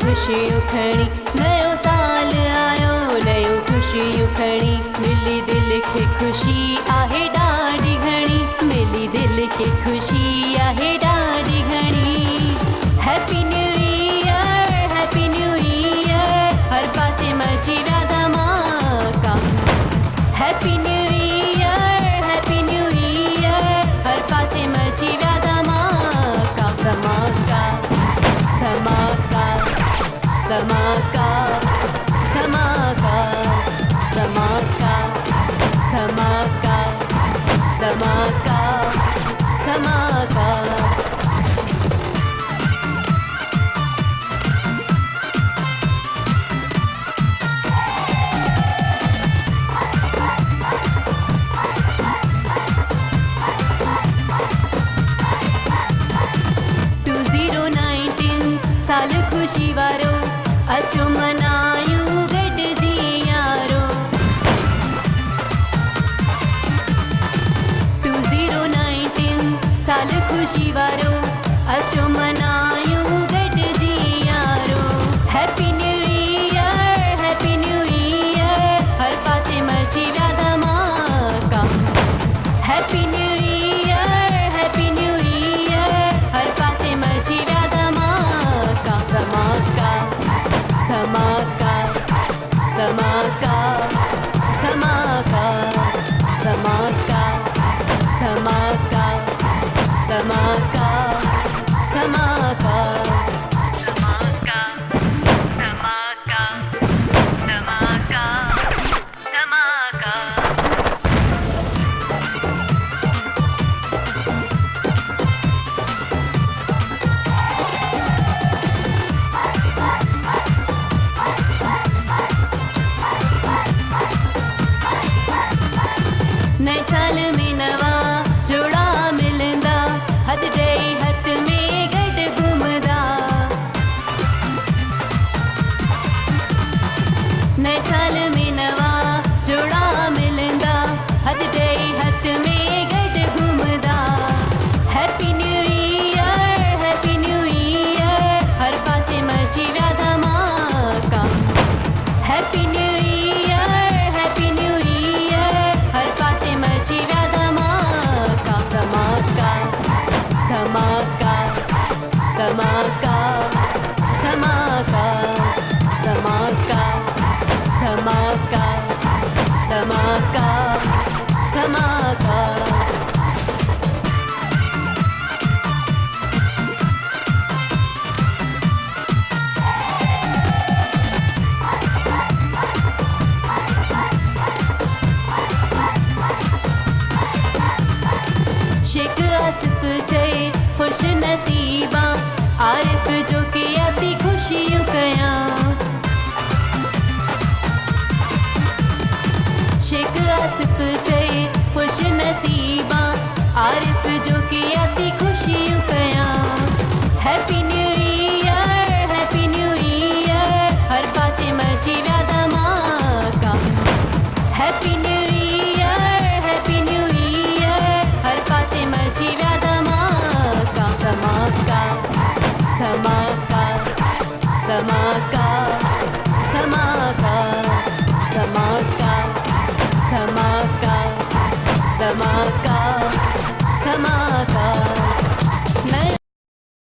खुशियूं खणी नयो साल आयो नयो खुशियूं खणी मिली दिल खे खुशी आहे ॾाढी घणी मिली दिल खे खुशी आहे ॾाढी घणी हैप्पी न्यू ईयर हर पासे मची विया धमाका हैप्पी न्यू ईयर हर पासे मची विया धमाका धमाका धमाका धमाका धमाका धमाका धमाका धमाका धमाका साल खुशी वारो अचो मनायूं गॾिजी यारो 2019 साल खुशी वारो अचो मनायूं गॾिजी यारो हैप्पी न्यू ईयर हर पासे मची विया धमाका हैप्पी न्यू ईयर हर पासे मची विया धमाका धमाका धमाका धमाका धमाका धमाका धमाका धमाका धमाका धमाका धमाका धमाका धमाका नए साल में नवा जोड़ा मिलंदा हथ ॾेई हथ में गॾु घुमंदा नए साल में नवा जोड़ा मिलंदा हथ ॾेई हथ में गॾु घुमंदा हैप्पी न्यू ईयर हर पासे मची विया धमाका हैप्पी न्यू ईयर हर पासे मची विया धमाका धमाका धमाका धमाका धमाका धमाका धमाका धमाका धमाका शेख आसिफ चए खुश नसीबा आरिफ जो के अति खुशियूं कयां शेख आसिफ चए खुश नसीबा आरिफ जो के अति खुशियूं कयां हैप्पी न्यू ईयर हर पासे मची विया धमाका हैप्पी न्यू ईयर हर पासे मची विया धमाका धमाका धमाका धमाका धमाका धमाका धमाका धमाका धमाका